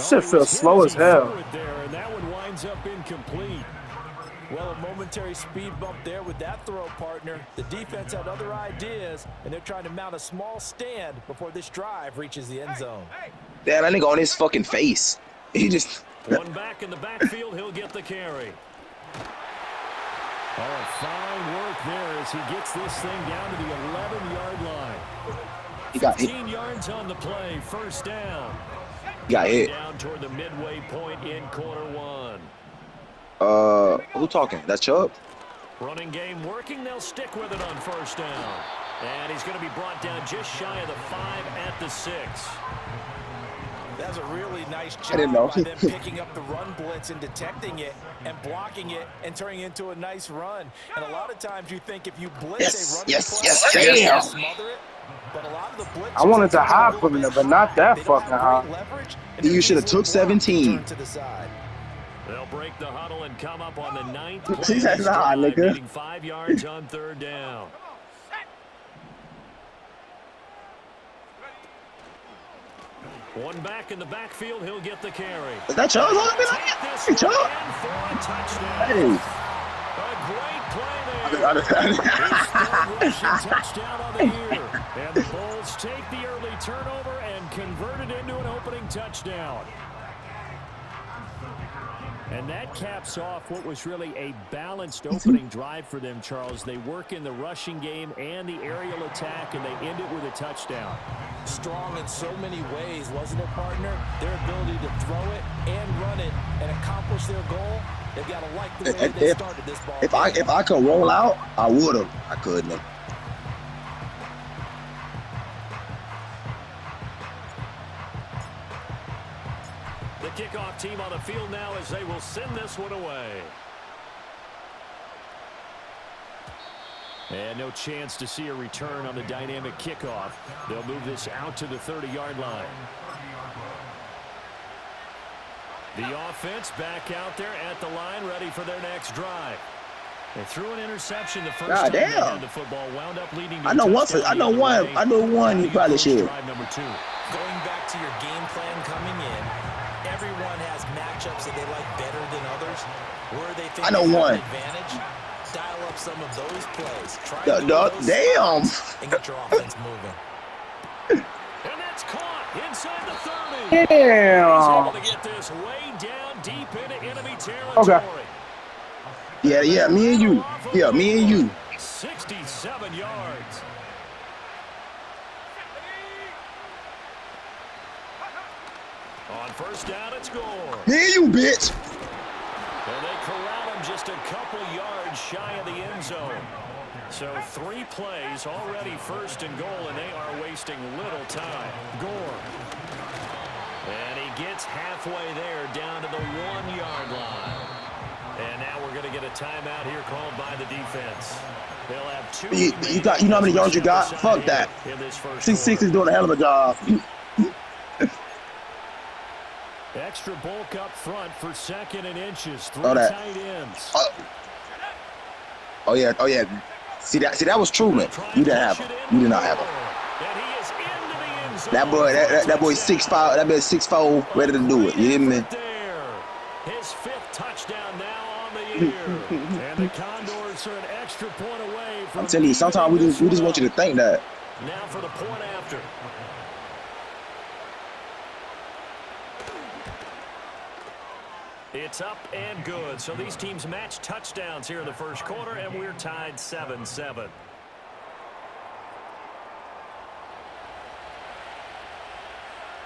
Shit feels slow as hell. There, and that one winds up incomplete. Well, a momentary speed bump there with that throw, partner. The defense had other ideas, and they're trying to mount a small stand before this drive reaches the end zone. Damn, that nigga on his fucking face. He just... One back in the backfield, he'll get the carry. Oh, fine work there as he gets this thing down to the 11-yard line. He got 15 yards on the play, first down. He got hit. Down toward the midway point in quarter one. Who talking? That's Chubbs? Running game working. They'll stick with it on first down. And he's going to be brought down just shy of the 5 at the 6. That's a really nice job by them picking up the run blitz and detecting it and blocking it and turning it into a nice run. And a lot of times you think if you blitz a running play, you smother it. But a lot of the blitz I wanted to high from there, but not that fucking high. You should have took 17. They'll break the huddle and come up on the 9th See, that's high, nigga. needing 5 yards on third down. One back in the backfield, he'll get the carry. Is that Chubbs? Hey, Chubbs. Hey. A great play there. His touchdown on the year. And the Bulls take the early turnover and convert it into an opening touchdown. And that caps off what was really a balanced opening drive for them, Charles. They work in the rushing game and the aerial attack, and they end it with a touchdown. Strong in so many ways, wasn't it, partner? Their ability to throw it and run it and accomplish their goal. They've got to like the way they started this ball. If I could roll out, I would have. I couldn't. The kickoff team on the field now as they will send this one away. And no chance to see a return on the dynamic kickoff. They'll move this out to the 30-yard line. The offense back out there at the line, ready for their next drive. They threw an interception the first time they had the football, wound up leading to I know one you probably should. Drive number 2. Going back to your game plan coming in, everyone has matchups that they like better than others. Where they think I know one. Advantage, dial up some of those plays. Try Damn. And get your offense moving. And that's caught inside the 30. Damn. He's able to get this way down deep into enemy territory. Okay. Yeah, me and you. Yeah, me and you. 67 yards. On first down, it's Gore. Me and you, bitch. And they corral him just a couple yards shy of the end zone. So 3 plays, already first and goal, and they are wasting little time. Gore. And he gets halfway there down to the 1-yard line. And now we're going to get a timeout here called by the defense. They'll have 2. You know how many yards you got? Fuck that. 6'6" is doing a hell of a job. Extra bulk up front for 2nd and inches. 3 tight ends. Oh yeah. See that was true, man. You didn't have him. You did not have him. And he is into the end zone. That boy 6'5", that boy 6'4", ready to do it. You hear me? His 5th touchdown now on the year. And the Condors are an extra point away from. I'm telling you, sometimes we just want you to think that. Now for the point after. It's up and good. So these teams match touchdowns here in the first quarter, and we're tied 7-7.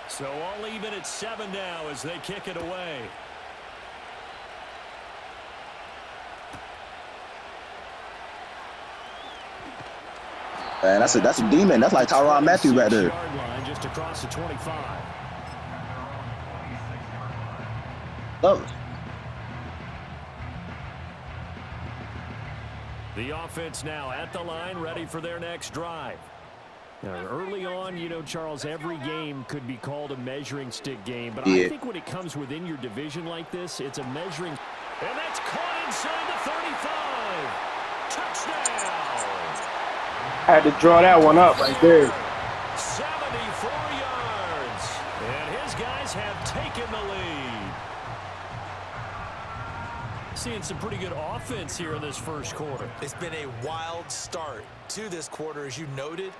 So all even at 7 now as they kick it away. Man, that's a demon. That's like Tyrann Mathieu right there. Line just across the 25. Oh. The offense now at the line, ready for their next drive. Now, early on, you know, Charles, every game could be called a measuring stick game, but I think when it comes within your division like this, it's a measuring. And that's caught inside the 35. Touchdown. I had to draw that one up right there. 74 yards. And his guys have taken the lead. Seeing some pretty good offense here in this first quarter. It's been a wild start to this quarter, as you noted.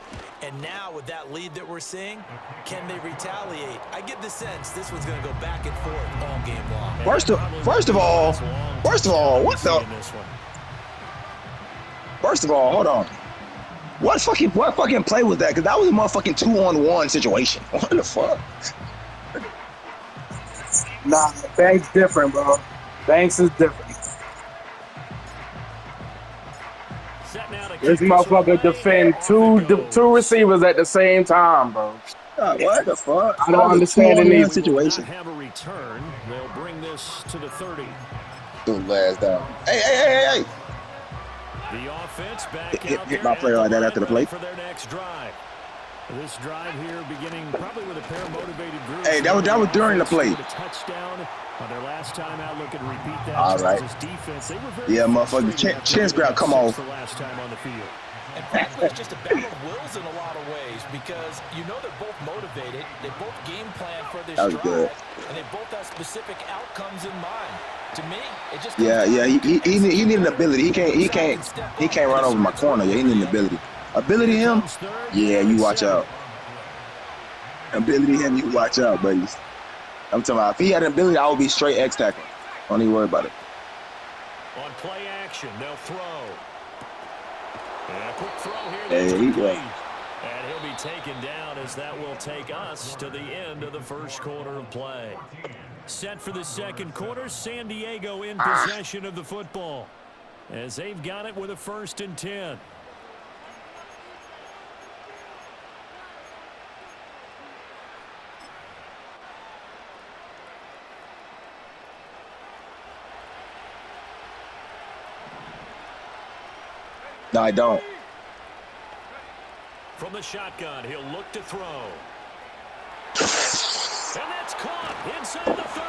And now with that lead that we're seeing, can they retaliate? I get the sense this one's going to go back and forth all game long. First of all, what the? First of all, hold on. What fucking play was that? Because that was a motherfucking 2-on-1 situation. What the fuck? Nah, Banks different, bro. Banks is different. This motherfucker defend two receivers at the same time, bro. What the fuck? I don't understand any situation. Have a return. They'll bring this to the 30. Dude, last down. Hey! The offense back out Hit my player like that after the play. For their next drive. This drive here beginning probably with a pair of motivated groups. Hey, that was during the play. Touchdown on their last time out, looking to repeat that. All right. Defense. They were very motherfucker, chin scrap, come on. The last time on the field. And frankly, it's just a battle of wills in a lot of ways because you know they're both motivated. They both game plan for this drive, good. and they both have specific outcomes in mind. To me, it just He need an ability. He can't run over my corner. Yeah, he need an ability. Ability him? Yeah, you watch out. Ability him, you watch out, buddies. I'm talking about if he had an ability, I would be straight X tackle. Don't even worry about it. On play action, they'll throw. And a quick throw here. There you go. And he'll be taken down as that will take us to the end of the first quarter of play. Set for the second quarter, San Diego in possession of the football as they've got it with a 1st and 10. No, I don't. From the shotgun, he'll look to throw. And that's caught inside the 30.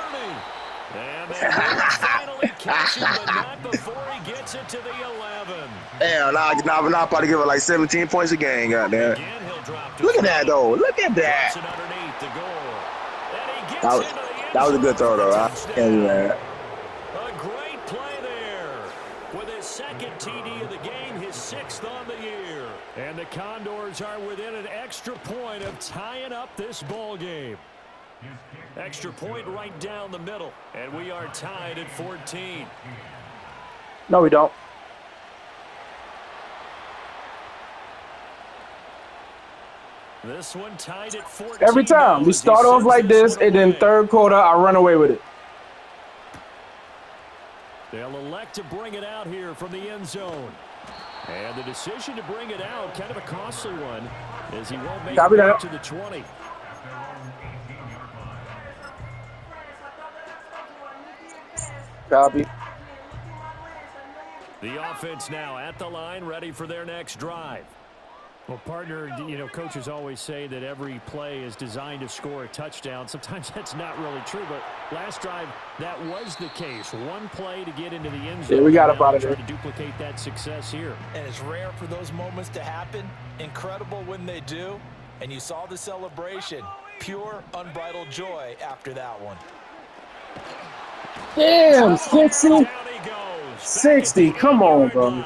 And they will finally catch him, but not before he gets it to the 11. Damn, now I'm about to give it like 17 points a game, goddamn. Again, he'll drop to Look at that, though. Look at Drops that. it underneath the goal. And he gets into the end That was a good throw, though. zone. A great play there. With his second TD of the game, his 6th on the year. And the Condors are within an extra point of tying up this ball game. Extra point right down the middle, and we are tied at 14. No, we don't. This one tied at 14. Every time we start off like this, and then third quarter, I run away with it. They'll elect to bring it out here from the end zone. And the decision to bring it out, kind of a costly one, as he won't make it back to the 20. Copy. The offense now at the line, ready for their next drive. Well, partner, you know, coaches always say that every play is designed to score a touchdown. Sometimes that's not really true, but last drive, that was the case. One play to get into the end zone. Yeah, we got about it. Try to duplicate that success here. And it's rare for those moments to happen. Incredible when they do. And you saw the celebration. Pure, unbridled joy after that one. Damn, 60. 60. Come on, bro.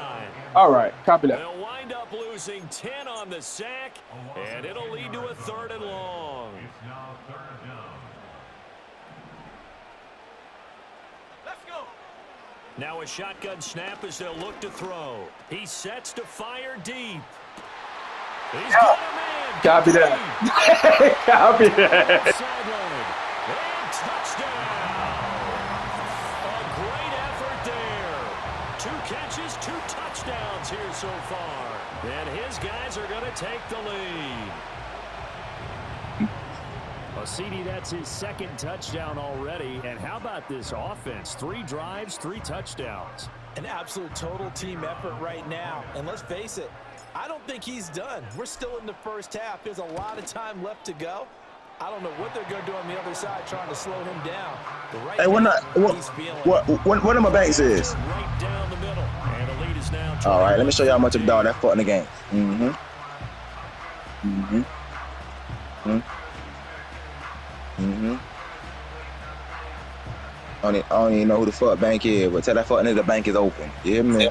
All right, copy that. They'll wind up losing 10 on the sack, and it'll lead to a 3rd and long. Let's go. Now a shotgun snap as they'll look to throw. He sets to fire deep. He's got a man. Copy that. Copy that. Sideline. And touchdown. A great effort there. 2 catches, 2 touchdowns here so far. And his guys are going to take the lead. Well, CD, that's his 2nd touchdown already. And how about this offense? 3 drives, 3 touchdowns. An absolute total team effort right now. And let's face it, I don't think he's done. We're still in the first half. There's a lot of time left to go. I don't know what they're going to do on the other side trying to slow him down. But right what my Banks is? Right down the middle. And the lead is now. All right, let me show you how much of a dog that fought in the game. I don't even know who the fuck bank is, but tell that fuck nigga the bank is open. Yeah, man.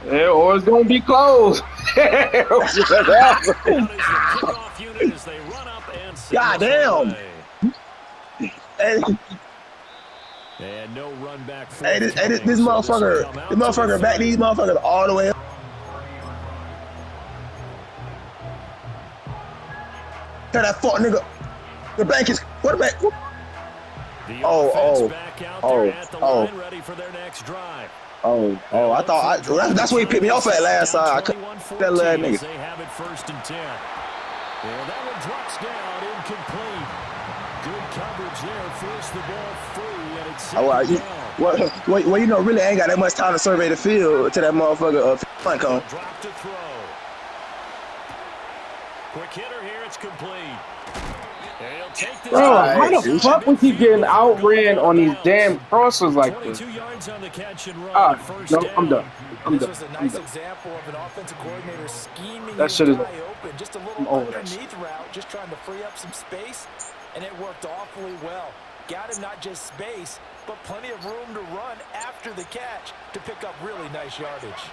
Yeah, or it's gonna be closed. God damn. And no run back. Hey, this motherfucker back these motherfuckers all the way up. Tell that fuck nigga the bank is what the bank. I thought that's where he picked me off at last time. I couldn't that little nigga. They have it 1st and 10. And that one drops down, incomplete. Good coverage there, forced the ball free, and it's well, you know, really ain't got that much time to survey the field to that motherfucker punt come. Drop to throw. Quick hitter here, it's complete. Bro, how the fuck was he getting outran on these damn crosses like this? 22 yards on the catch and run. No, I'm done. This was a nice example of an offensive coordinator scheming that shit is open. Just a little underneath route, just trying to free up some space, and it worked awfully well. Got him not just space, but plenty of room to run after the catch to pick up really nice yardage.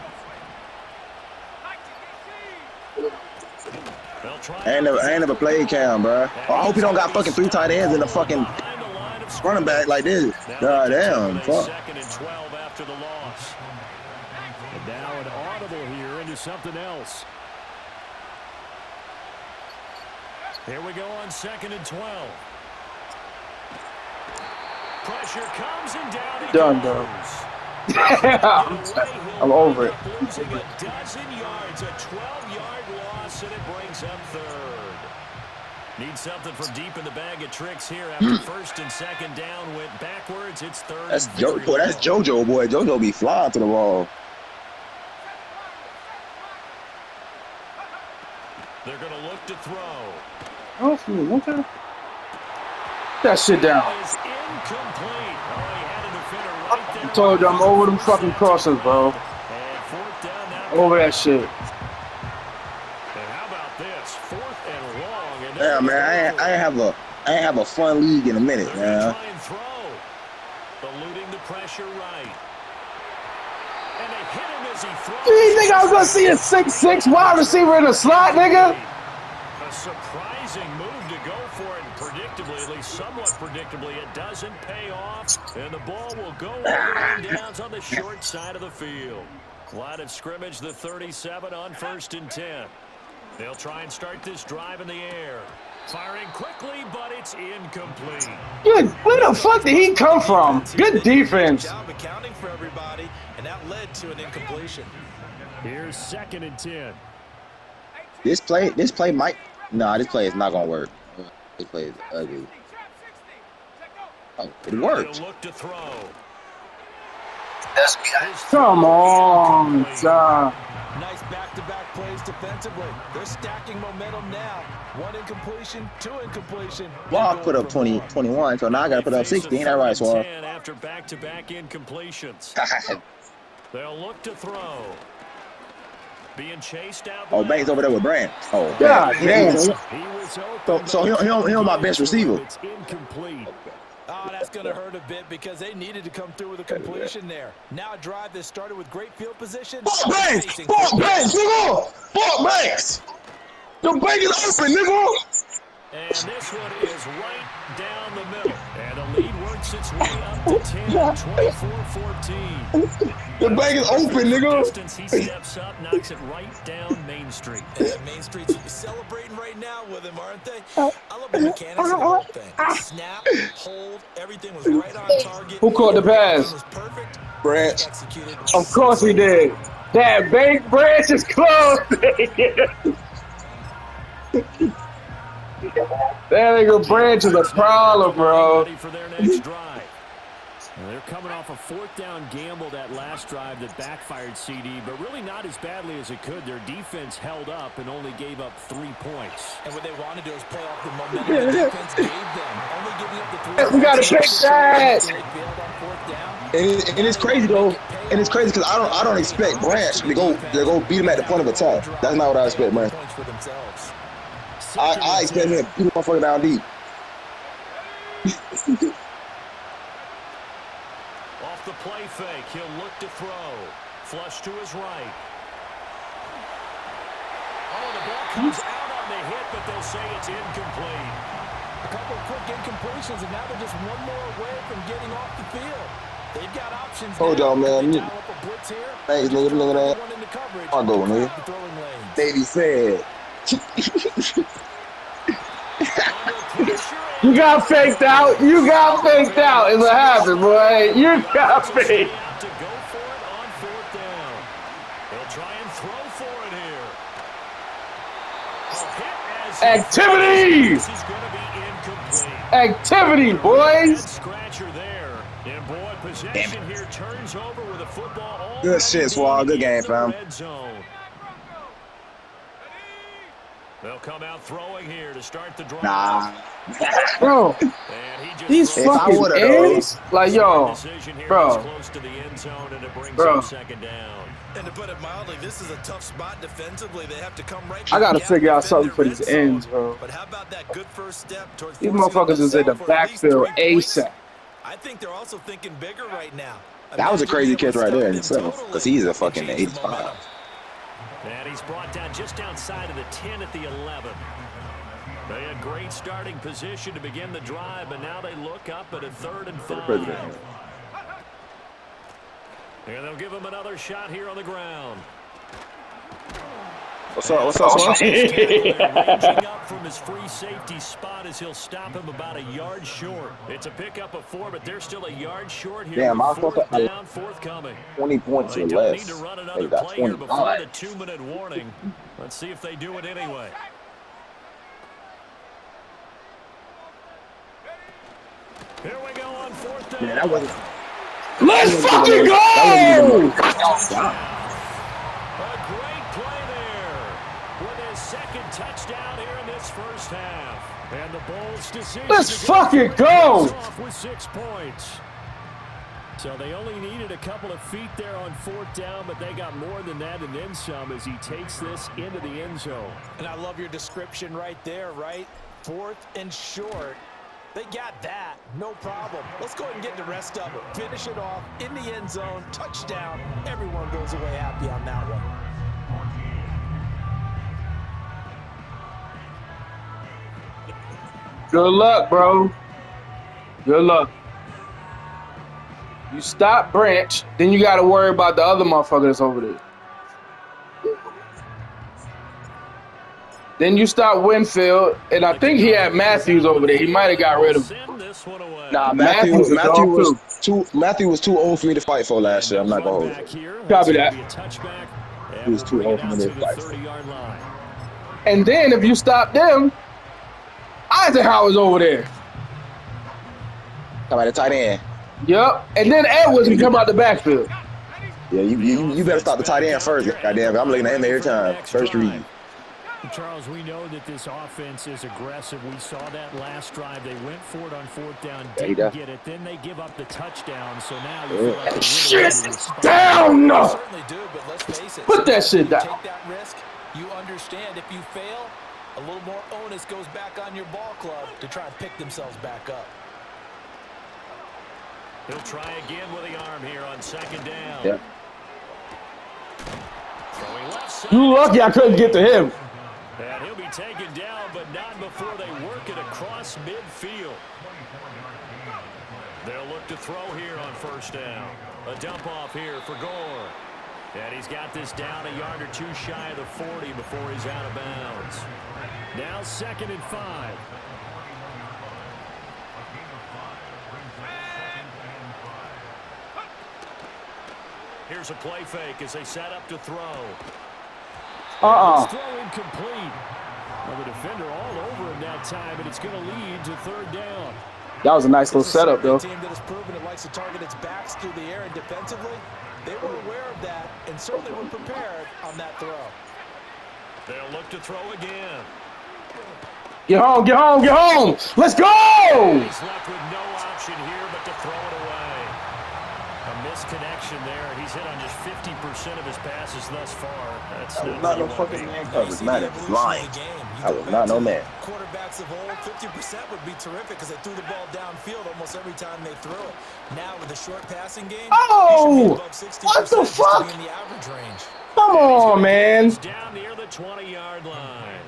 I ain't never played Cam, bro. Oh, I hope he don't got fucking 3 tight ends in the fucking running back like this. God damn, fuck. 2nd and 12 after the loss. And now an audible here into something else. Here we go on 2nd and 12. Pressure comes and down he Done, goes. bro. I'm over it. Losing a dozen yards, a 12-yard loss, and it brings up 3rd. Need something from deep in the bag of tricks here after 1st and 2nd down went backwards. It's 3rd. That's JoJo, boy. JoJo be flying to the wall. They're going to look to throw. That shit down. Is incomplete. Oh, he had a defender right there. I told you I'm over them fucking crosses, bro. And 4th down now. Over that shit. And how about this? 4th and long. And Yeah, man, I ain't have a fun league in a minute, man. try and throw. Eluding the pressure right. And they hit him as he throws. Do you think I was gonna see a 6'6" wide receiver in the slot, nigga? A surprising move to go for it, and predictably, at least somewhat predictably, it doesn't pay off, and the ball will go over and downs on the short side of the field. Line of scrimmage, the 37 on 1st and 10. They'll try and start this drive in the air. Firing quickly, but it's incomplete. Good. Where the fuck did he come from? Good defense. Job accounting for everybody, and that led to an incompletion. Here's 2nd and 10. This play might. Nah, this play is not gonna work. This play is ugly. Oh, it worked. He'll look to throw. Come on, son. Nice back-to-back plays defensively. They're stacking momentum now. 1 incompletion, 2 incompletion. Well, I put up 20, 21, so now I gotta put up 16. That right, Swab. After back-to-back incompletions. They'll look to throw. Being chased out. Oh, Banks over there with Brand. Oh, God damn. So he on my best receiver. It's incomplete. Oh, that's going to hurt a bit because they needed to come through with a completion there. Now a drive that started with great field position. Fuck Banks! Fuck Banks, nigga! Fuck Banks! The bank is open, nigga! And this one is right down the middle. And the lead works its way up to 10, 24-14. The bank is open, nigga! Distance, he steps up, knocks it right down Main Street. And Main Street's celebrating right now with him, aren't they? I love the mechanics of the whole thing. Snap, hold, everything was right on target. Who caught the pass? Was perfect. Branch. Executed. Of course he did. That bank branch is closed. That nigga Branch is a problem, bro. Ready for their next drive. And they're coming off a 4th down gamble that last drive that backfired CD, but really not as badly as it could. Their defense held up and only gave up 3 points. And what they wanted to do is play off the momentum the defense gave them. Only giving up the 3 We gotta pick that. And it's crazy though. And it's crazy because I don't expect Branch to go beat him at the point of attack. That's not what I expect, man. I expect him to beat him motherfucker down deep. play fake. He'll look to throw. Flush to his right. Oh, the ball comes out on the hit, but they'll say it's incomplete. A couple of quick incompletions, and now they're just one more away from getting off the field. They've got options. Hold on, man. Thanks, nigga. Look at that. I'll go, nigga. Davey said. You got faked out. You got faked out. Is what happened, boy. You got faked. To go for it on fourth down. They'll try and throw for it here. Activity! This is going to be incomplete. Activity, boys. Scratcher there. And boy, possession here turns over with a football. Good shit, Swag. Good game, fam. They'll come out throwing here to start the drive. Nah. Bro, these fucking ends, like, yo, bro. Second down. And to put it mildly, this is a tough spot defensively. They have to come right. I gotta figure out something for these ends, bro. But how about that good first step towards these motherfuckers is in the backfield ASAP. I think they're also thinking bigger right now. That was a crazy catch right there in itself, because he's a fucking 85. And he's brought down just outside of the 10 at the 11. They had great starting position to begin the drive, but now they look up at a 3rd and 5. And they'll give him another shot here on the ground. What's up? What's up? Ranging up from his free safety spot as he'll stop him about a yard short. It's a pickup of 4, but they're still a yard short here. Damn, I fourth down, forthcoming. 20 points or less. Need to run another play here before the 2-minute warning. Let's see if they do it anyway. Here we go on 4th down. Yeah, that wasn't. Let's fucking go! A great play there with his second touchdown here in this first half. And the Bulls decision. Let's fucking go! Off with 6 points. So they only needed a couple of feet there on 4th down, but they got more than that and then some as he takes this into the end zone. And I love your description right there, right? 4th and short. They got that, no problem. Let's go ahead and get the rest of it. Finish it off in the end zone, touchdown. Everyone goes away happy on that one. Good luck, bro. Good luck. You stop Branch, then you got to worry about the other motherfucker that's over there. Then you stop Winfield, and I think he had Matthews over there. He might have got rid of him. Nah, Matthew was too old for me to fight for last year. I'm not going to hold it. Copy that. He was too old for me to fight for. And then if you stop them, Eisenhower's over there. Come out the tight end. Yep. And then Edwards can come out the backfield. Yeah, you better stop the tight end first. Goddamn, I'm looking at him every time. First read. Charles, we know that this offense is aggressive. We saw that last drive. They went for it on 4th down, didn't get it. Then they give up the touchdown. So now you feel like shit down! Certainly do, but let's face it. Put that shit down. Take that risk. You understand if you fail, a little more onus goes back on your ball club to try and pick themselves back up. He'll try again with the arm here on 2nd down. Yeah. You lucky I couldn't get to him. And he'll be taken down, but not before they work it across midfield. They'll look to throw here on 1st down. A dump off here for Gore. And he's got this down a yard or 2 shy of the 40 before he's out of bounds. Now 2nd and 5. Here's a play fake as they set up to throw. Throw incomplete. Well, the defender all over him that time, but it's going to lead to 3rd down. That was a nice little setup, though. A team that has proven it likes to target its backs through the air and defensively. They were aware of that and certainly were prepared on that throw. They'll look to throw again. Get home, get home, get home. Let's go! He's left with no option here but to throw it away. A misconnection there. He's hit on just 50% of his passes thus far. That's that was not no fucking man coverage. Man, it's lying. I was not no man. Quarterbacks of old, 50% would be terrific because they threw the ball downfield almost every time they threw it. Now with the short passing game, oh, what the fuck? In the average range. Come on, man. Down near the 20-yard line.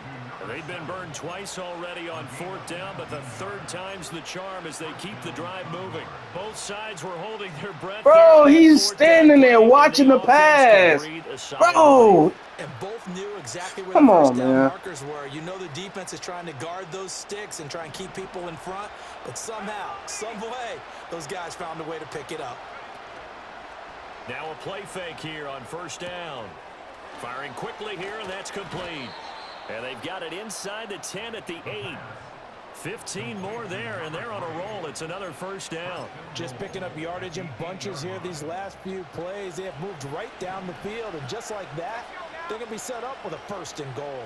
They've been burned twice already on 4th down, but the 3rd time's the charm as they keep the drive moving. Both sides were holding their breath. Bro, he's standing there watching the pass. Bro. And both knew exactly where Come the first on, down man. markers were. You know the defense is trying to guard those sticks and try and keep people in front, but somehow, some way, those guys found a way to pick it up. Now a play fake here on 1st down. Firing quickly here, and that's complete. And they've got it inside the 10 at the 8. 15 more there, and they're on a roll. It's another 1st down. Just picking up yardage in bunches here these last few plays. They have moved right down the field, and just like that, they're going to be set up with a 1st and goal.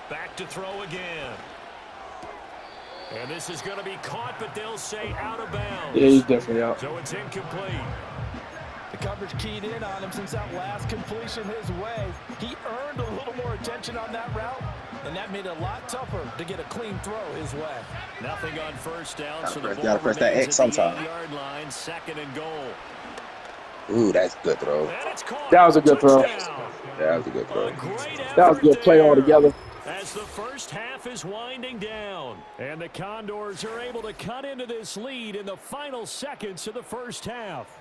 Back to throw again. And this is going to be caught, but they'll say out of bounds. Yeah, he's definitely out. So it's incomplete. The coverage keyed in on him since that last completion his way. He earned a little more attention on that route, and that made it a lot tougher to get a clean throw his way. Nothing on 1st down, so the gotta press that X sometime. 8-yard line, 2nd and goal. Ooh, that's a good throw. That was a good throw. That was a good throw. That was a good play altogether. As the first half is winding down, and the Condors are able to cut into this lead in the final seconds of the first half.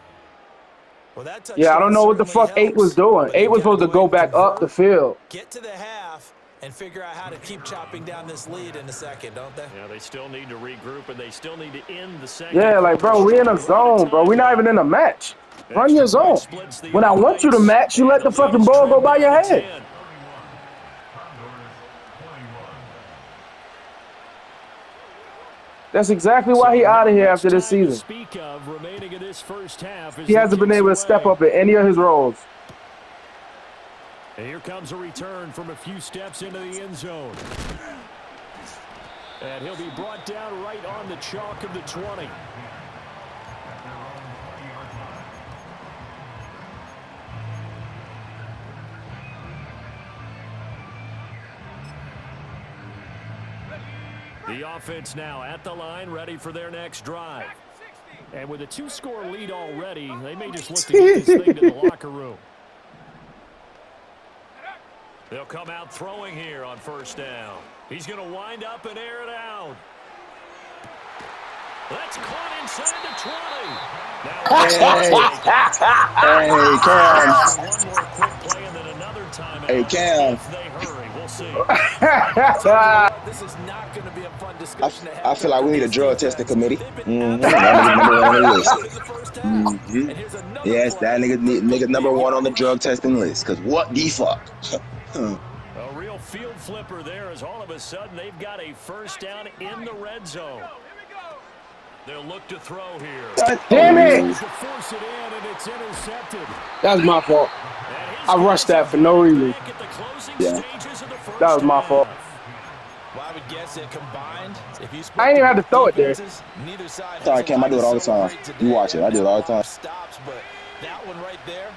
Well, yeah, I don't know what the fuck 8 was doing. 8 was supposed to go back up the field. Get to the half and figure out how to keep chopping down this lead in the second, don't they? Yeah, they still need to regroup, and they still need to end the second. Yeah, like, bro, we in a zone, bro. We're not even in a match. Run your zone. When I want you to match, you let the fucking ball go by your head. That's exactly why he out of here after this season. He hasn't been able to step up in any of his roles. And here comes a return from a few steps into the end zone. And he'll be brought down right on the chalk of the 20. The offense now at the line, ready for their next drive. And with a 2-score lead already, they may just look to get this thing to the locker room. They'll come out throwing here on 1st down. He's going to wind up and air it out. That's caught inside the 20. Hey, Cam. If they hurry, we'll see. This is not going to be a fun discussion. I feel like we need a drug testing committee. Yes, that nigga number 1 on the drug testing list. Because what the fuck? A real field flipper there as all of a sudden they've got a 1st down in the red zone. They'll look to throw here. God damn it! Force it in and it's intercepted. That was my fault. I rushed that for no reason. Yeah. That was my fault. Well, I would guess that combined, if you I ain't even have to throw it there. Sorry, Cam, I do it all the time. You watch it. I do it all the time. Stops, but that one right there.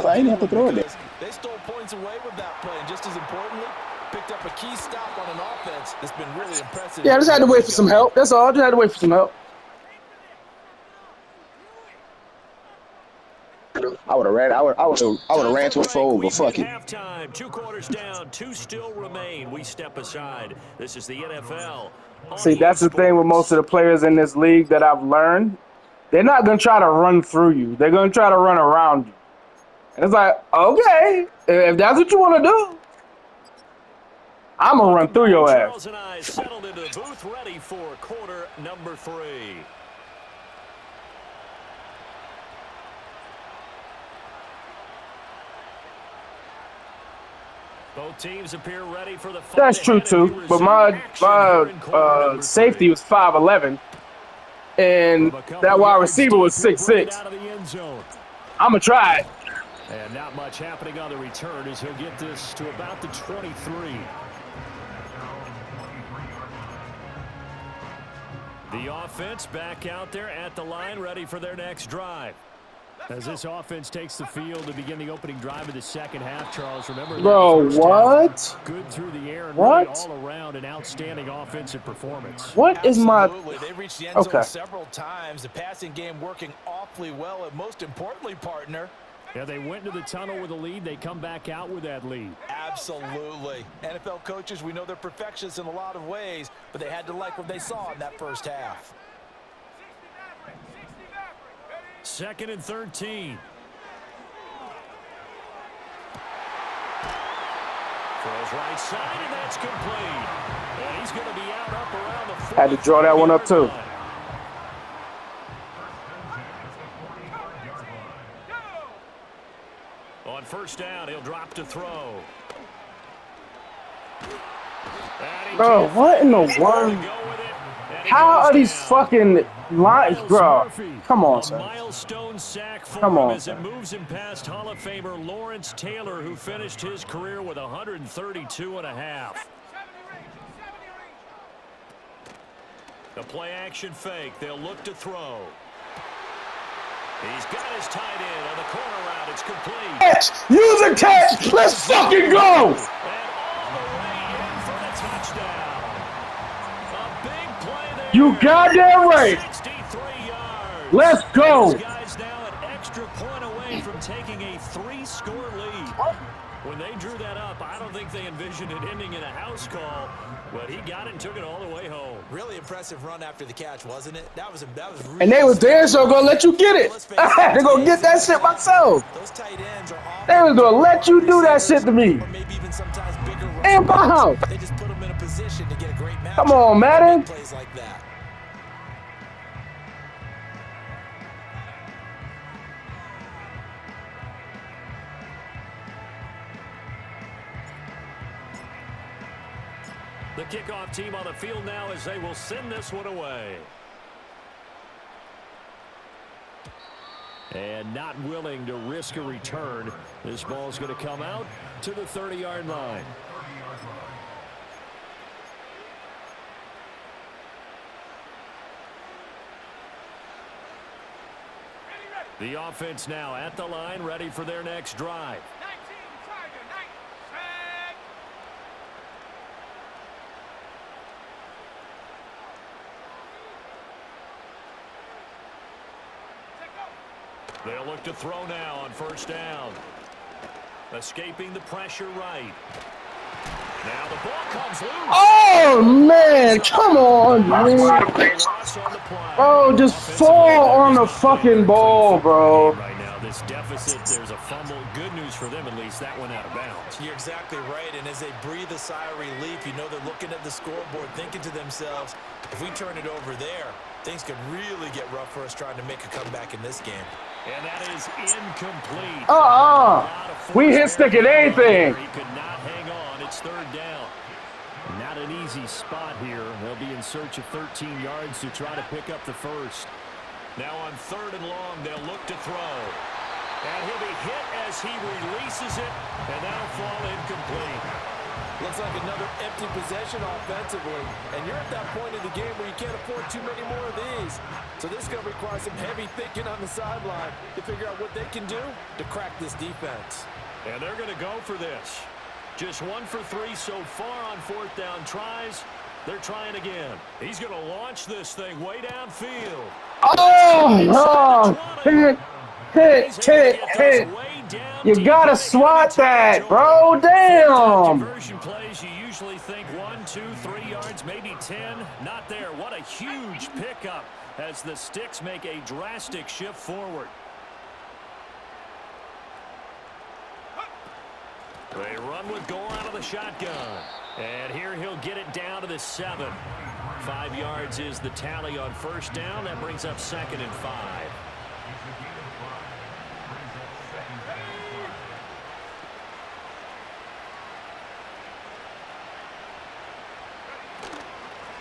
I ain't have to throw it there. They stole points away with that play, and just as importantly, picked up a key stop on an offense that's been really impressive. Yeah, I just had to wait for some help. That's all. I just had to wait for some help. I would have ran. I would have ran to a fold, but fuck it. Halftime, 2 quarters down, 2 still remain. We step aside. This is the NFL. See, that's the thing with most of the players in this league that I've learned. They're not gonna try to run through you. They're gonna try to run around you. And it's like, okay, if that's what you want to do, I'm gonna run through your ass. Charles and I settled into the booth, ready for quarter number 3. Both teams appear ready for the fight. That's true too, but my safety was 5'11", and that wide receiver was 6'6". I'm gonna try it. And not much happening on the return as he'll get this to about the 23. The offense back out there at the line, ready for their next drive. As this offense takes the field to begin the opening drive of the second half, Charles, remember Bro, what? Good through the air and What? really all around an outstanding offensive performance. What is my... They reached the end zone several times. The passing game working awfully well, and most importantly, partner. Yeah, they went into the tunnel with a lead. They come back out with that lead. Absolutely. NFL coaches, we know they're perfectionists in a lot of ways, but they had to like what they saw in that first half. 2nd and 13. Throws right side, and that's complete. And he's going to be out up around the 40. Had to draw that one up too. On first down, he'll drop to throw. Bro, what in the world? How are these fucking lines, bro? Come on, son. Milestone sack for Come him on, as it moves him past Hall of Famer Lawrence Taylor, who finished his career with 132.5. The play action fake. They'll look to throw. He's got his tight end on the corner route. It's complete. Catch! Use a catch! Let's fucking go! And all the way in for the touchdown. A big play there. You goddamn right. 63 yards. Let's go. This guy's now an extra point away from taking a 3-score lead. When they drew that up, I don't think they envisioned it ending in a house call, but he got it and took it all the way home. Really impressive run after the catch, wasn't it? That was really And they was there, so gonna let you get it. They gonna get that shit myself. Those tight ends are They was gonna let you do that shit to me. or maybe even sometimes bigger And how? They just put them in a position to get a great match. Come on, Madden. Plays like that. The kickoff team on the field now as they will send this one away. And not willing to risk a return. This ball's going to come out to the 30-yard line. The offense now at the line, ready for their next drive. They'll look to throw now on first down. Escaping the pressure right. Now the ball comes loose. Oh, man. Come on, man. Bro, just fall on the fucking ball, bro. Right now, this deficit, there's a fumble. Good news for them, at least. That went out of bounds. You're exactly right, and as they breathe a sigh of relief, you know they're looking at the scoreboard, thinking to themselves, if we turn it over there, things could really get rough for us trying to make a comeback in this game. And that is incomplete. We hit stick at anything. He could not hang on. It's third down. Not an easy spot here. They'll be in search of 13 yards to try to pick up the first. Now on third and long, they'll look to throw. And he'll be hit as he releases it, and that'll fall incomplete. Looks like another empty possession offensively, and you're at that point in the game where you can't afford too many more of these. So this is going to require some heavy thinking on the sideline to figure out what they can do to crack this defense. And they're going to go for this. Just 1 for 3 so far on fourth down tries. They're trying again. He's going to launch this thing way downfield. Hit. You gotta swat that, bro. Damn. Conversion plays, you usually think 1, 2, 3 yards, maybe 10. Not there. What a huge pickup as the Sticks make a drastic shift forward. They run with Gore out of the shotgun. And here he'll get it down to the 7. 5 yards is the tally on first down. That brings up 2nd and 5.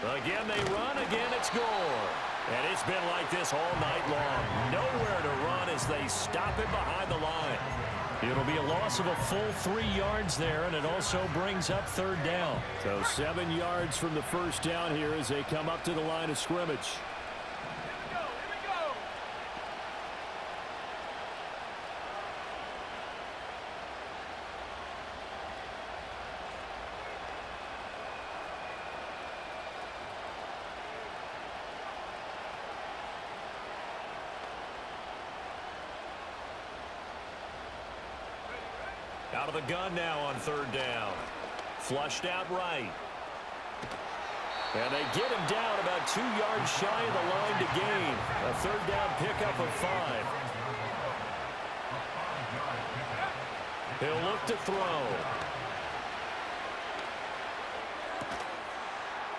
Again they run, again it's Gore. And it's been like this all night long. Nowhere to run as they stop him behind the line. It'll be a loss of a full 3 yards there, and it also brings up third down. So 7 yards from the first down here as they come up to the line of scrimmage. Out of the gun now on third down. Flushed out right. And they get him down about 2 yards shy of the line to gain. A third down pickup of 5. He'll look to throw.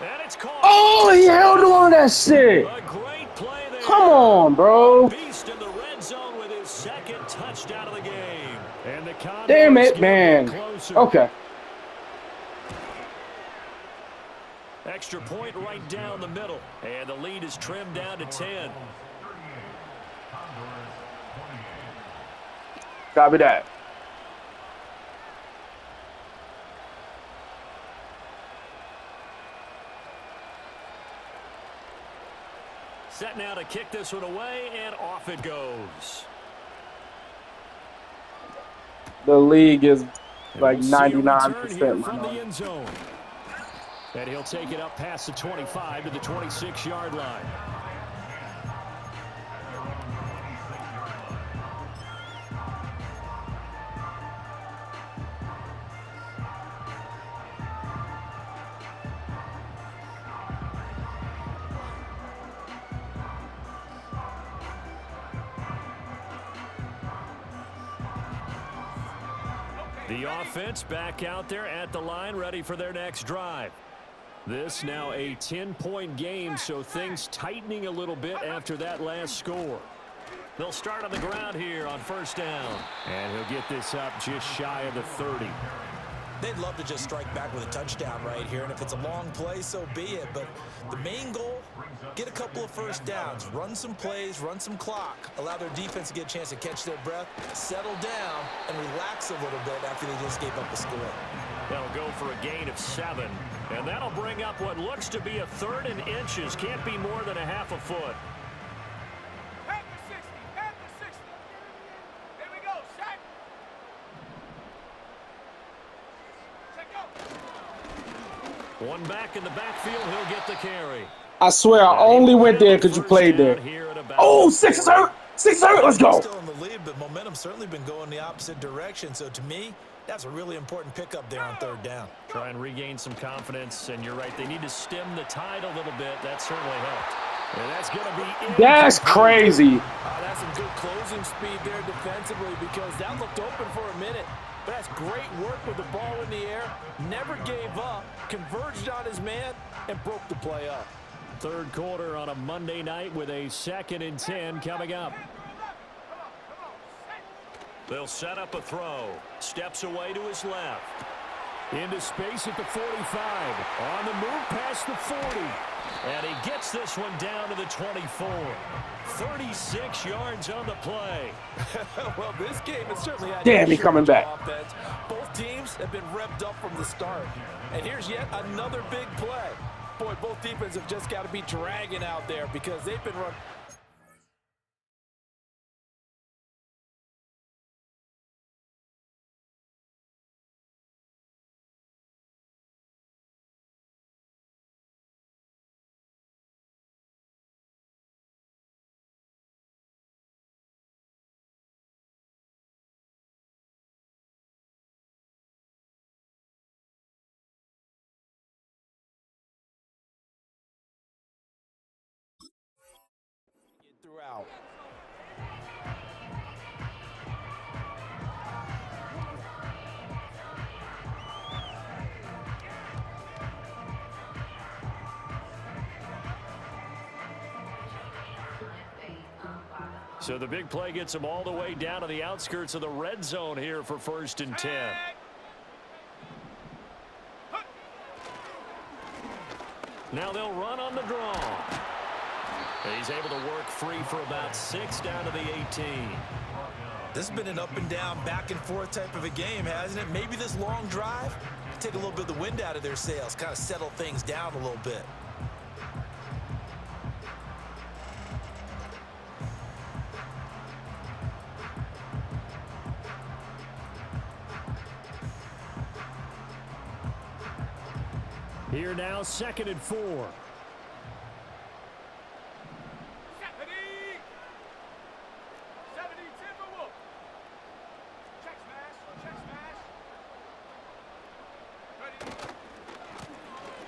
And it's caught. Oh, he held on that shit. A great play there. Come on, bro. Beast in the red zone with his second touchdown of the game. And the Condors Damn it, man. Okay. Extra point right down the middle. And the lead is trimmed down to 10. Copy that. Set now to kick this one away, and off it goes. The league is like We'll see a return 99% here from the minority. end zone. And he'll take it up past the 25 to the 26-yard line. The offense back out there at the line, ready for their next drive. This now a 10-point game, so things tightening a little bit after that last score. They'll start on the ground here on first down. And he'll get this up just shy of the 30. They'd love to just strike back with a touchdown right here, and if it's a long play, so be it. But the main goal, get a couple of first downs, run some plays, run some clock, allow their defense to get a chance to catch their breath, settle down, and relax a little bit after they just gave up a score. They'll go for a gain of 7, and that'll bring up what looks to be a 3rd and inches. Can't be more than a half a foot. At the 60, at the 60. Here we go, shot. Check out. One back in the backfield, he'll get the carry. I swear, I only went there because you played there. Oh, 6 is hurt. 6 is hurt. Let's go. Still in the lead, but momentum's certainly been going the opposite direction. So to me, that's a really important pickup there on third down. Try and regain some confidence, and you're right, they need to stem the tide a little bit. That certainly helped. And that's going to be That's crazy. That's some good closing speed there defensively, because that looked open for a minute. But that's great work with the ball in the air. Never gave up, converged on his man, and broke the play up. Third quarter on a Monday night with a 2nd and 10 coming up. They'll set up a throw. Steps away to his left. Into space at the 45. On the move past the 40. And he gets this one down to the 24. 36 yards on the play. Well, this game has certainly had Damn, he coming back. offense. Both teams have been revved up from the start. And here's yet another big play. Boy, both defenses have just got to be dragging out there because they've been run. Throughout. So the big play gets them all the way down to the outskirts of the red zone here for 1st and 10. Now they'll run on the draw. He's able to work free for about 6 down to the 18. This has been an up and down, back and forth type of a game, hasn't it? Maybe this long drive take a little bit of the wind out of their sails, kind of settle things down a little bit. Here now, 2nd and 4.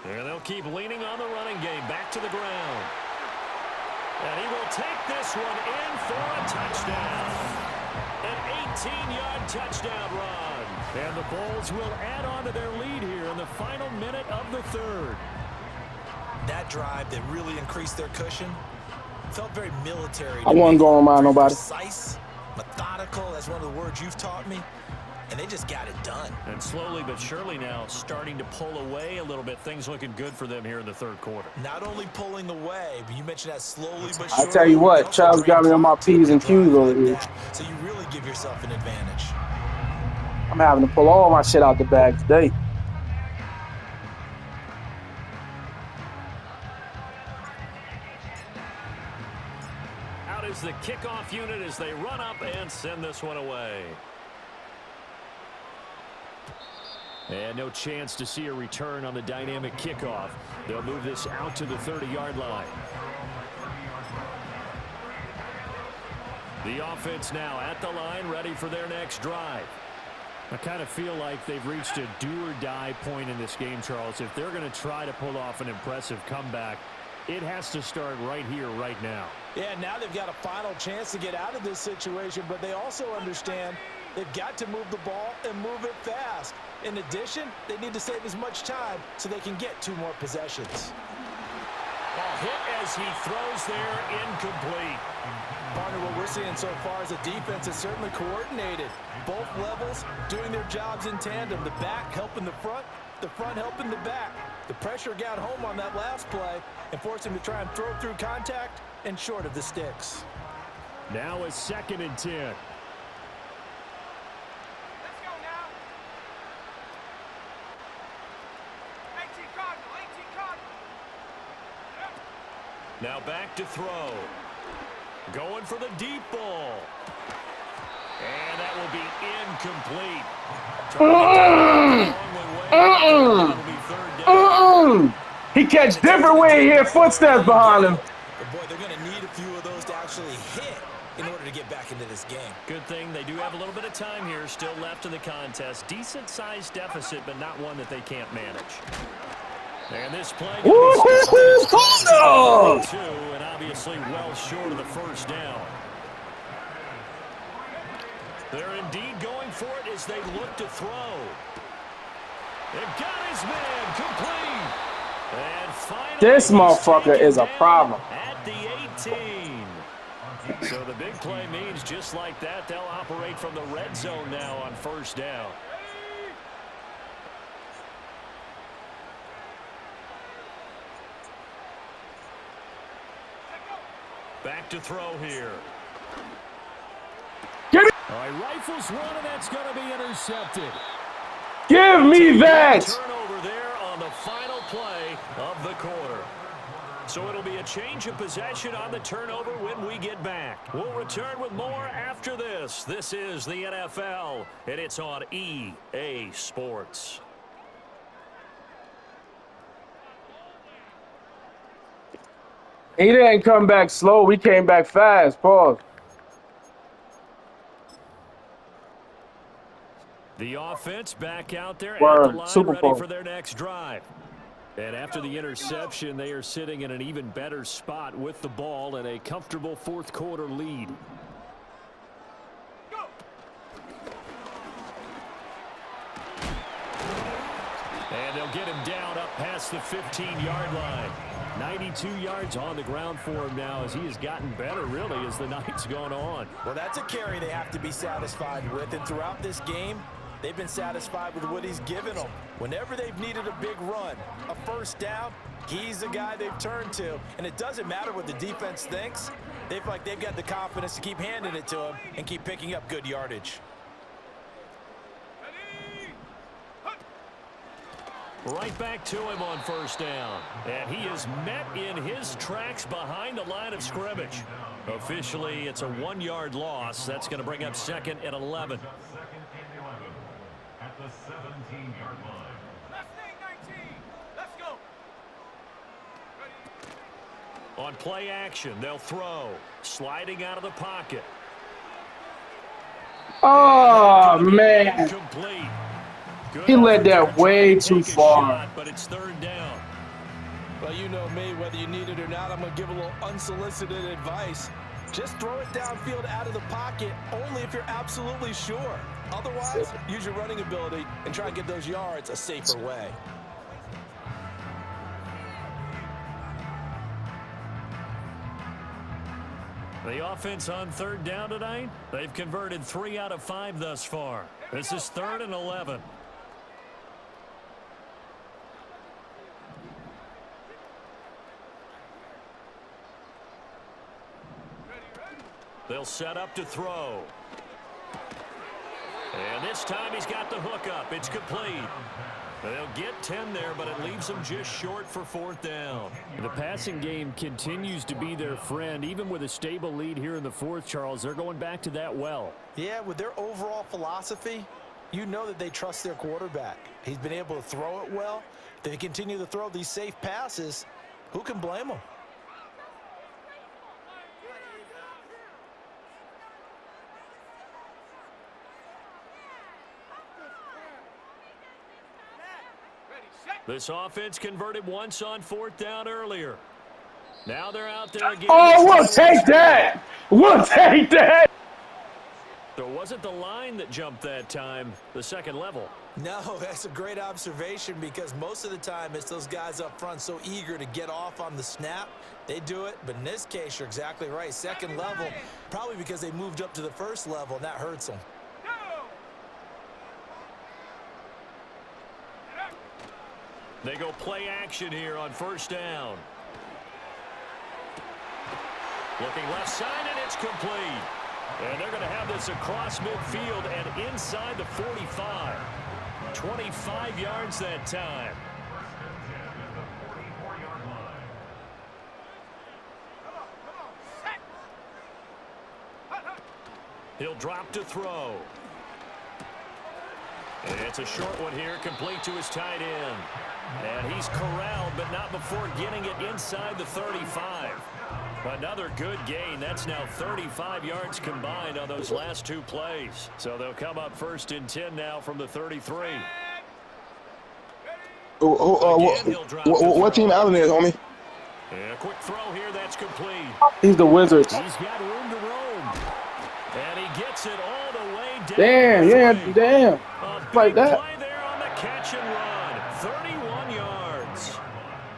And they'll keep leaning on the running game. Back to the ground. And he will take this one in for a touchdown. An 18-yard touchdown run. And the Bulls will add on to their lead here in the final minute of the 3rd. That drive that really increased their cushion felt very military. I wasn't going around nobody. Precise, methodical, that's one of the words you've taught me. And they just got it done. And slowly but surely now starting to pull away a little bit. Things looking good for them here in the 3rd quarter. Not only pulling away, but you mentioned that slowly but I surely. tell you what, Chubbs got me on my P's and Q's over here. So you really give yourself an advantage. I'm having to pull all my shit out the bag today. Out is the kickoff unit as they run up and send this one away. And no chance to see a return on the dynamic kickoff. They'll move this out to the 30-yard line. The offense now at the line, ready for their next drive. I kind of feel like they've reached a do-or-die point in this game, Charles. If they're going to try to pull off an impressive comeback, it has to start right here, right now. Yeah, now they've got a final chance to get out of this situation, but they also understand they've got to move the ball and move it fast. In addition, they need to save as much time so they can get 2 more possessions. Ball hit as he throws there, incomplete. Partner, what we're seeing so far is a defense that's certainly coordinated. Both levels doing their jobs in tandem. The back helping the front helping the back. The pressure got home on that last play and forced him to try and throw through contact and short of the sticks. Now a 2nd and 10. Now back to throw. Going for the deep ball. And that will be incomplete. He catch different way here, footsteps behind him. But boy, they're going to need a few of those to actually hit in order to get back into this game. Good thing they do have a little bit of time here still left in the contest. Decent-sized deficit, but not one that they can't manage. And this play Condors! and obviously well short of the first down. They're indeed going for it as they look to throw. They've got his man complete. And finally, this motherfucker is a problem. At the 18. So the big play means just like that, they'll operate from the red zone now on first down. Back to throw here. All right, rifles one, and that's going to be intercepted. Give me that! Turnover there on the final play of the quarter. So it'll be a change of possession on the turnover when we get back. We'll return with more after this. This is the NFL, and it's on EA Sports. He didn't come back slow. We came back fast. Pause. The offense back out there Word. at the line, Super ready Bowl. for their next drive. And after the interception, they are sitting in an even better spot with the ball and a comfortable 4th quarter lead. And they'll get him down up past the 15-yard line. 92 yards on the ground for him now as he has gotten better, really, as the night's gone on. Well, that's a carry they have to be satisfied with. And throughout this game, they've been satisfied with what he's given them. Whenever they've needed a big run, a first down, he's the guy they've turned to. And it doesn't matter what the defense thinks. They feel like they've got the confidence to keep handing it to him and keep picking up good yardage. Right back to him on first down. And he is met in his tracks behind the line of scrimmage. Officially, it's a 1-yard loss. That's going to bring up second and 11. At the 17-yard line. Last thing, 19. Let's go. Ready? On play action, they'll throw. Sliding out of the pocket. Oh, man. Complete. He led that way too far. Shot, but it's third down. Well, you know me, whether you need it or not, I'm going to give a little unsolicited advice. Just throw it downfield out of the pocket only if you're absolutely sure. Otherwise, use your running ability and try and get those yards a safer way. The offense on third down tonight, they've converted 3 out of 5 thus far. This is 3rd and 11. They'll set up to throw. And this time he's got the hook up. It's complete. They'll get 10 there, but it leaves them just short for 4th down. The passing game continues to be their friend. Even with a stable lead here in the 4th, Charles, they're going back to that well. Yeah, with their overall philosophy, you know that they trust their quarterback. He's been able to throw it well. They continue to throw these safe passes. Who can blame them? This offense converted once on 4th down earlier. Now they're out there again. Oh, we'll take that. We'll take that. So it wasn't the line that jumped that time, the second level. No, that's a great observation because most of the time it's those guys up front so eager to get off on the snap. They do it, but in this case, you're exactly right. Second level, probably because they moved up to the first level, and that hurts them. They go play action here on first down. Looking left side, and it's complete. And they're going to have this across midfield and inside the 45. 25 yards that time. He'll drop to throw. And it's a short one here, complete to his tight end. And he's corralled, but not before getting it inside the 35. Another good gain. That's now 35 yards combined on those last 2 plays. So they'll come up 1st and 10 now from the 33. What team Allen is, homie? And a quick throw here, that's complete. He's the Wizards. He's got room to roam. And he gets it all the way down. Damn, yeah, damn. Like that. Play there on the catch and run. 31 yards.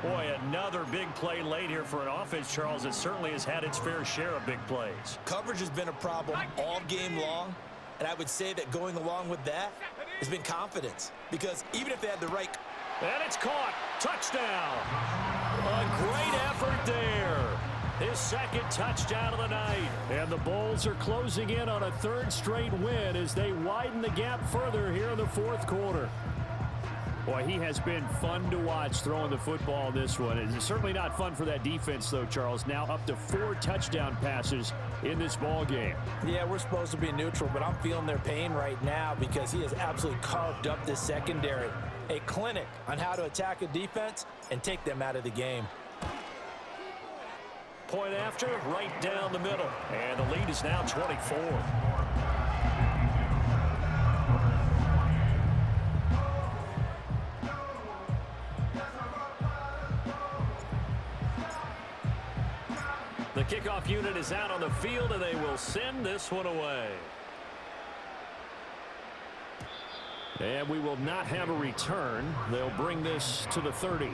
Boy, another big play late here for an offense, Charles. It certainly has had its fair share of big plays. Coverage has been a problem all game long, and I would say that going along with that has been confidence. Because even if they had the right... And it's caught. Touchdown. A great effort there. His 2nd touchdown of the night. And the Bulls are closing in on a 3rd straight win as they widen the gap further here in the 4th quarter. Boy, he has been fun to watch throwing the football in this one. It's certainly not fun for that defense, though, Charles. Now up to 4 touchdown passes in this ball game. Yeah, we're supposed to be neutral, but I'm feeling their pain right now because he has absolutely carved up this secondary. A clinic on how to attack a defense and take them out of the game. Point after, right down the middle. And the lead is now 24. The kickoff unit is out on the field, and they will send this one away. And we will not have a return. They'll bring this to the 30.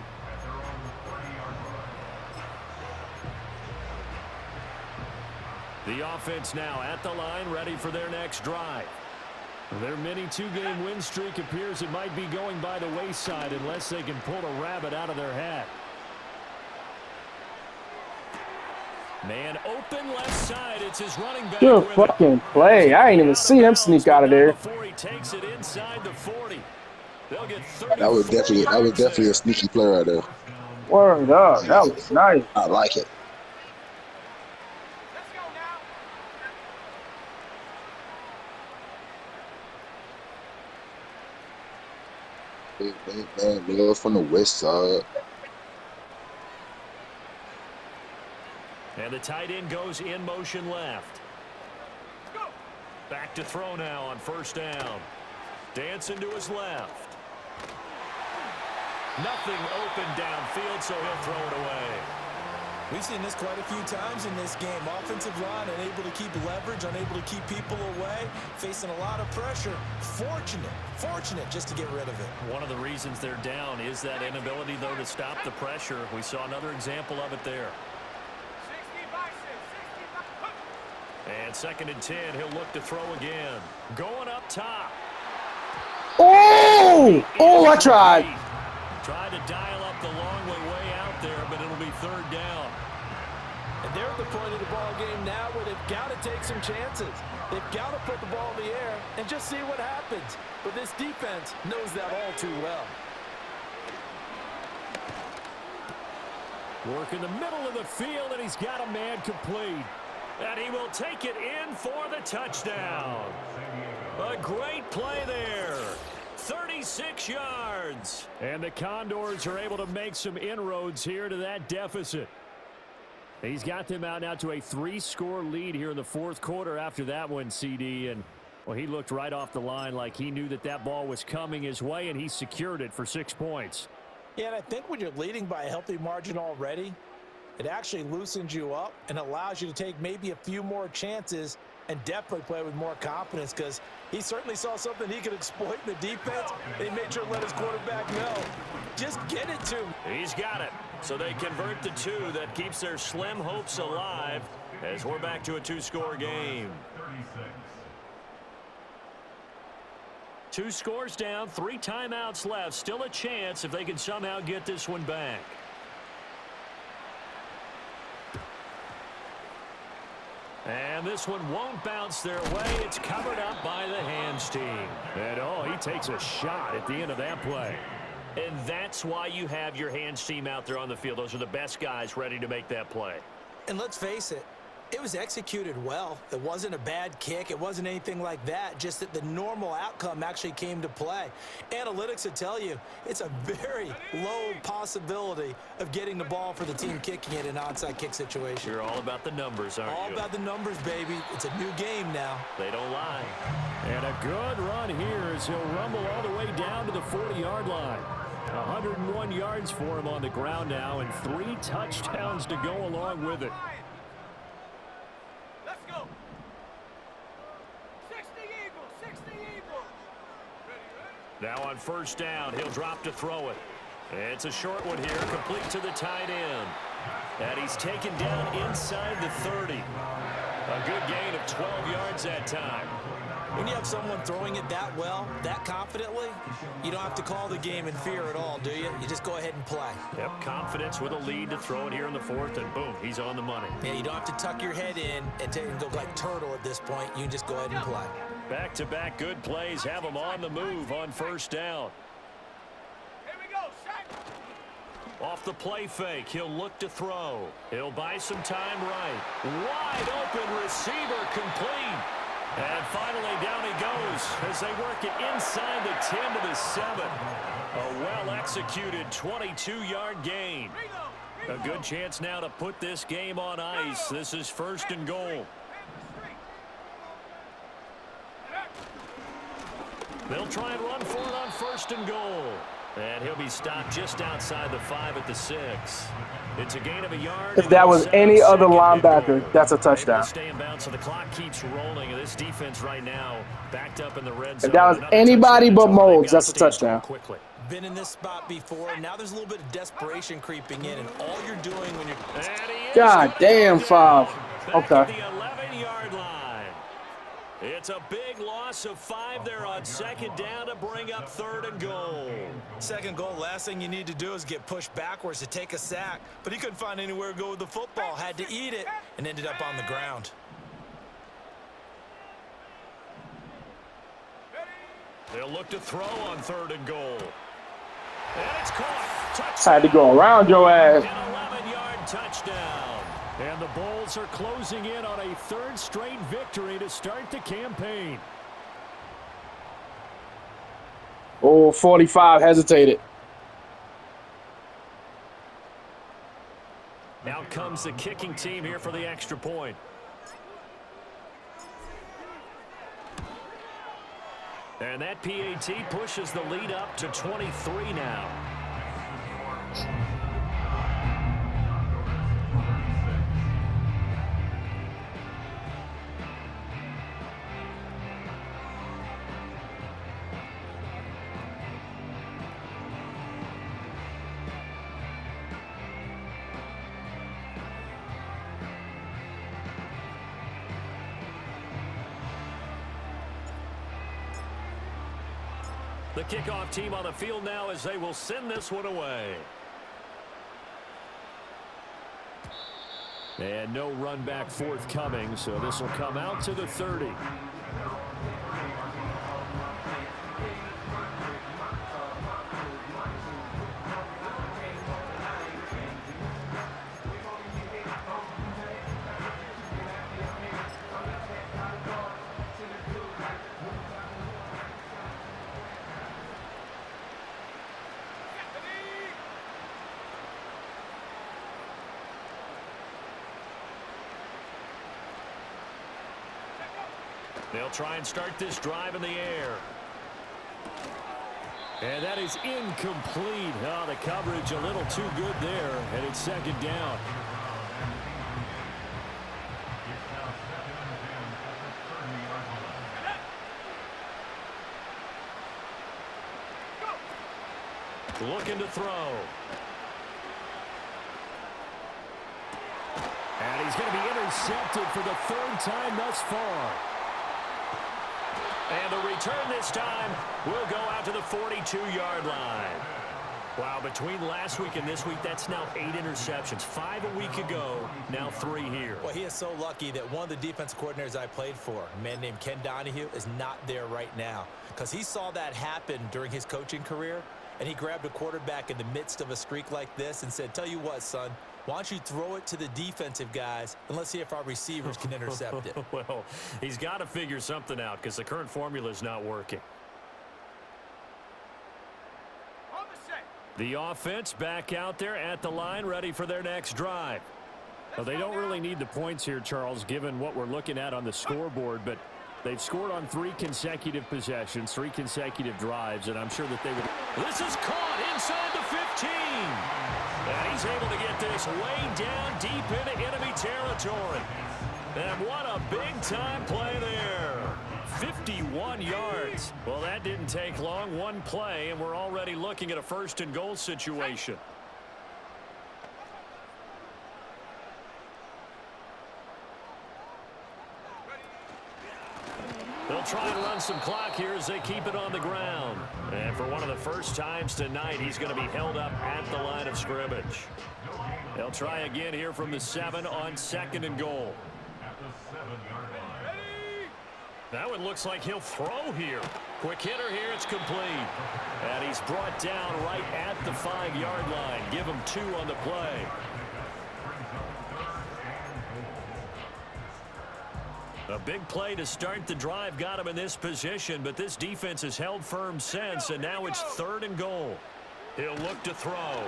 The offense now at the line, ready for their next drive. Their mini 2-game win streak appears it might be going by the wayside unless they can pull a rabbit out of their hat. Man open left side. It's his running back. Good fucking play. I ain't even see him sneak out of there. Before he takes it inside the 40. They'll get That was definitely a sneaky play right there. Word up. That was nice. I like it. Let's go now. Big man, from the west side. And the tight end goes in motion left. Back to throw now on first down. Dancing to his left. Nothing open downfield, so he'll throw it away. We've seen this quite a few times in this game. Offensive line unable to keep leverage, unable to keep people away, facing a lot of pressure. Fortunate just to get rid of it. One of the reasons they're down is that inability, though, to stop the pressure. We saw another example of it there. 60 by 6. And 2nd and 10, he'll look to throw again. Going up top. Oh! Oh, I tried. Tried to dial up the long way out there, but it'll be 3rd down. And they're at the point of the ball game now where they've got to take some chances. They've got to put the ball in the air and just see what happens. But this defense knows that all too well. Work in the middle of the field, and he's got a man complete. And he will take it in for the touchdown. A great play there. 36 yards. And the Condors are able to make some inroads here to that deficit. He's got them out now to a 3-score lead here in the 4th quarter after that one, CD. And, well, he looked right off the line like he knew that that ball was coming his way, and he secured it for 6 points. Yeah, and I think when you're leading by a healthy margin already, it actually loosens you up and allows you to take maybe a few more chances and definitely play with more confidence, because he certainly saw something he could exploit in the defense, and he made sure to let his quarterback know. Just get it to him. He's got it. So they convert the 2. That keeps their slim hopes alive as we're back to a 2-score game. 2 scores down, 3 timeouts left. Still a chance if they can somehow get this one back. And this one won't bounce their way. It's covered up by the hands team. And, oh, he takes a shot at the end of that play. And that's why you have your hands team out there on the field. Those are the best guys ready to make that play. And let's face it, it was executed well. It wasn't a bad kick. It wasn't anything like that. Just that the normal outcome actually came to play. Analytics will tell you it's a very low possibility of getting the ball for the team kicking it in an onside kick situation. You're all about the numbers, aren't you? All about the numbers, baby. It's a new game now. They don't lie. And a good run here as he'll rumble all the way down to the 40-yard line. 101 yards for him on the ground now, and 3 touchdowns to go along with it. Let's go. 60 Eagles, 60 Eagles. Now on first down, he'll drop to throw it. It's a short one here, complete to the tight end. And he's taken down inside the 30. A good gain of 12 yards that time. When you have someone throwing it that well, that confidently, you don't have to call the game in fear at all, do you? You just go ahead and play. Yep, confidence with a lead to throw it here in the 4th, and boom, he's on the money. Yeah, you don't have to tuck your head in and go like turtle at this point. You can just go ahead and play. Back-to-back good plays have him on the move on first down. Here we go, Shaq. Off the play fake, he'll look to throw. He'll buy some time right. Wide open receiver complete. And finally down he goes as they work it inside the 10 to the 7. A well-executed 22-yard gain. A good chance now to put this game on ice. This is 1st and goal. They'll try and run for it on 1st and goal. And he'll be stopped just outside the 5 at the 6. It's a gain of a yard. If that was any other linebacker, that's a touchdown. Stay in bounds, so the clock keeps rolling. And this defense right now backed up in the red zone. If that was anybody but Moles, that's a touchdown. Quickly. Been in this spot before. Now there's a little bit of desperation creeping in, and all you're doing when you're... God damn, 5. Okay. The 11-yard line. It's a big loss of 5 there on second down to bring up 3rd and goal. Second goal, last thing you need to do is get pushed backwards to take a sack. But he couldn't find anywhere to go with the football, had to eat it, and ended up on the ground. They'll look to throw on 3rd and goal. And it's caught. Touchdown. Had to go around your ass. An 11-yard touchdown. And the Bulls are closing in on a 3rd straight victory to start the campaign. Oh, 45 hesitated. Now comes the kicking team here for the extra point. And that PAT pushes the lead up to 23 now. The kickoff team on the field now as they will send this one away. And no run back forthcoming, so this will come out to the 30. They'll try and start this drive in the air. And that is incomplete. Oh, the coverage a little too good there, and it's 2nd down. Looking to throw. And he's going to be intercepted for the 3rd time thus far. And the return this time will go out to the 42-yard line. Wow, between last week and this week, that's now 8 interceptions. 5 a week ago, now 3 here. Well, he is so lucky that one of the defensive coordinators I played for, a man named Ken Donahue, is not there right now. Because he saw that happen during his coaching career, and he grabbed a quarterback in the midst of a streak like this and said, tell you what, son, why don't you throw it to the defensive guys, and let's see if our receivers can intercept it. Well, he's got to figure something out because the current formula is not working. The offense back out there at the line, ready for their next drive. Well, they don't really need the points here, Charles, given what we're looking at on the scoreboard, but they've scored on 3 consecutive possessions, 3 consecutive drives, and I'm sure that they would. This is caught inside the 15. And he's able to get this way down deep into enemy territory. And what a big-time play there. 51 yards. Well, that didn't take long. One play, and we're already looking at a 1st and goal situation. They'll try and run some clock here as they keep it on the ground. And for one of the first times tonight, he's going to be held up at the line of scrimmage. They'll try again here from the 7 on 2nd and goal. That one looks like he'll throw here. Quick hitter here, it's complete. And he's brought down right at the 5-yard line. Give him 2 on the play. A big play to start the drive got him in this position, but this defense has held firm since, and now it's 3rd and goal. He'll look to throw.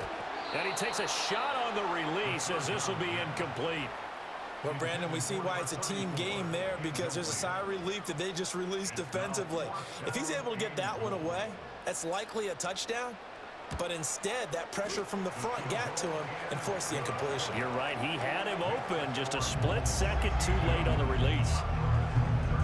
And he takes a shot on the release as this will be incomplete. Well, Brandon, we see why it's a team game there because there's a sigh of relief that they just released defensively. If he's able to get that one away, that's likely a touchdown. But instead, that pressure from the front got to him and forced the incompletion. You're right. He had him open just a split second too late on the release.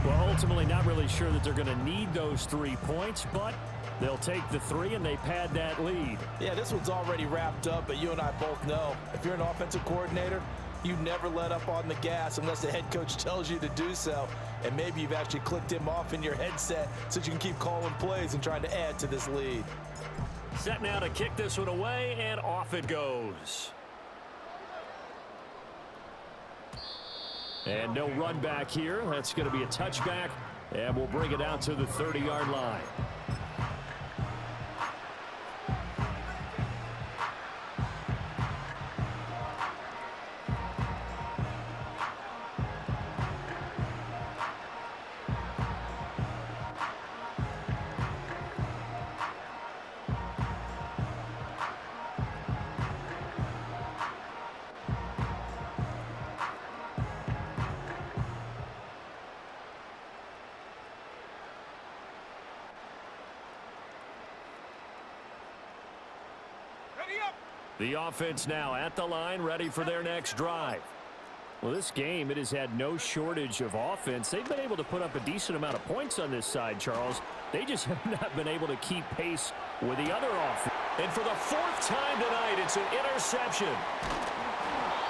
Well, ultimately, not really sure that they're going to need those 3 points, but they'll take the 3 and they pad that lead. Yeah, this one's already wrapped up, but you and I both know if you're an offensive coordinator, You never let up on the gas unless the head coach tells you to do so. And maybe you've actually clicked him off in your headset so you can keep calling plays and trying to add to this lead. Set now to kick this one away, and off it goes. And no run back here. That's going to be a touchback, and we'll bring it out to the 30-yard line. The offense now at the line, ready for their next drive. Well, this game, it has had no shortage of offense. They've been able to put up a decent amount of points on this side, Charles. They just have not been able to keep pace with the other offense. And for the fourth time tonight, it's an interception.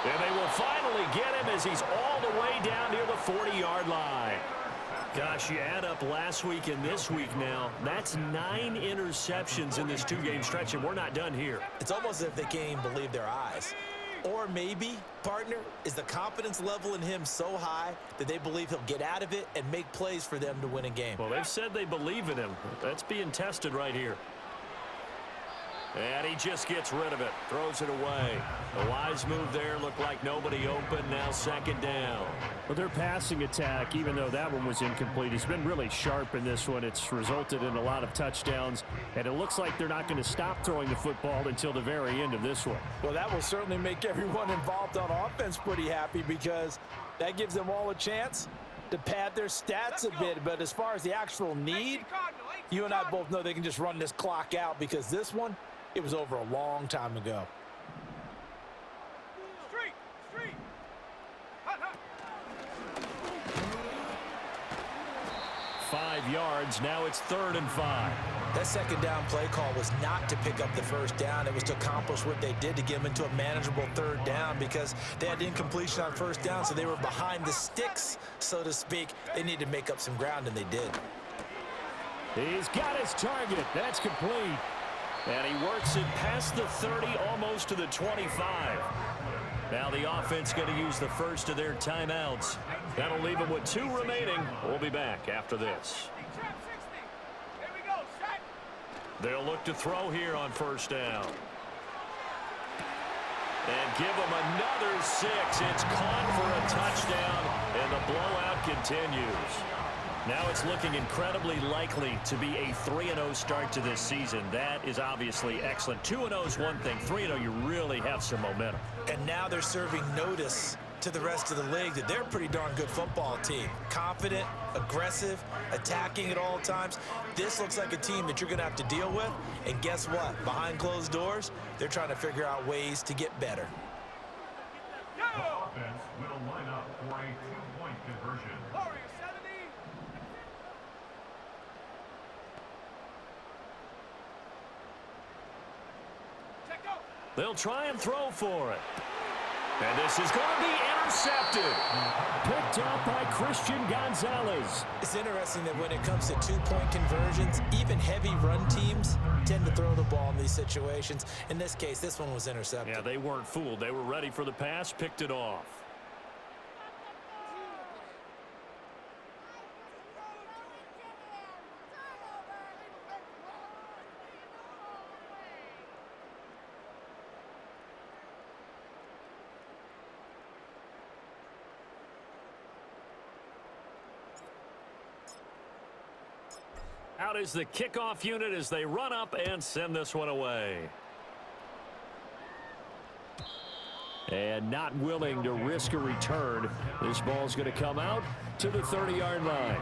And they will finally get him as he's all the way down near the 40-yard line. Gosh, you add up last week and this week now, that's 9 interceptions in this 2-game stretch, and we're not done here. It's almost as if they can't even believe their eyes. Or maybe, partner, is the confidence level in him so high that they believe he'll get out of it and make plays for them to win a game. Well, they've said they believe in him. That's being tested right here. And he just gets rid of it, throws it away. A wise move there, looked like nobody open, now second down. Well, their passing attack, even though that one was incomplete, has been really sharp in this one. It's resulted in a lot of touchdowns, and it looks like they're not going to stop throwing the football until the very end of this one. Well, that will certainly make everyone involved on offense pretty happy because that gives them all a chance to pad their stats a bit. But as far as the actual need, you and I both know they can just run this clock out because this one, it was over a long time ago. Street. 5 yards. Now it's 3rd and 5. That second down play call was not to pick up the first down. It was to accomplish what they did to get them into a manageable 3rd down because they had incompletion on first down, so they were behind the sticks, so to speak. They needed to make up some ground, and they did. He's got his target. That's complete. And he works it past the 30, almost to the 25. Now the offense going to use the first of their timeouts. That'll leave them with 2 remaining. We'll be back after this. They'll look to throw here on first down. And give them another 6. It's caught for a touchdown, and the blowout continues. Now it's looking incredibly likely to be a 3-0 start to this season. That is obviously excellent. 2-0 is one thing. 3-0, you really have some momentum. And now they're serving notice to the rest of the league that they're a pretty darn good football team. Confident, aggressive, attacking at all times. This looks like a team that you're going to have to deal with. And guess what? Behind closed doors, they're trying to figure out ways to get better. The offense will line up for a 2-point conversion. They'll try and throw for it. And this is going to be intercepted. Picked up by Christian Gonzalez. It's interesting that when it comes to 2-point conversions, even heavy run teams tend to throw the ball in these situations. In this case, this one was intercepted. Yeah, they weren't fooled. They were ready for the pass, picked it off. Out is the kickoff unit as they run up and send this one away. And not willing to risk a return. This ball's going to come out to the 30-yard line.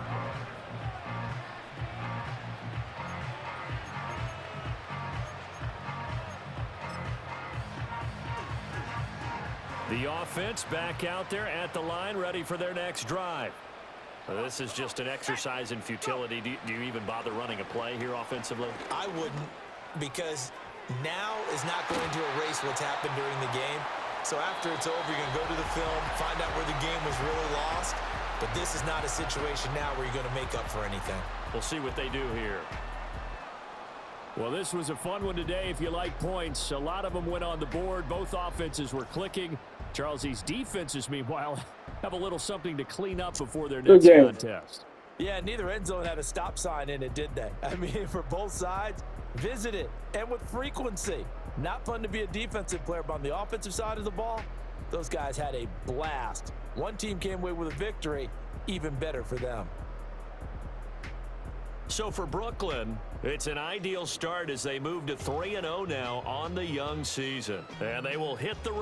The offense back out there at the line, ready for their next drive. This is just an exercise in futility. Do you even bother running a play here offensively? I wouldn't, because now is not going to erase what's happened during the game. So after it's over, you're going to go to the film, find out where the game was really lost. But this is not a situation now where you're going to make up for anything. We'll see what they do here. Well, this was a fun one today if you like points. A lot of them went on the board. Both offenses were clicking. Charles, these defenses, meanwhile, have a little something to clean up before their next contest. Yeah, neither end zone had a stop sign in it, did they? I mean, for both sides, visit it, and with frequency. Not fun to be a defensive player, but on the offensive side of the ball, those guys had a blast. One team came away with a victory, even better for them. So for Brooklyn, it's an ideal start as they move to 3-0 now on the young season. And they will hit the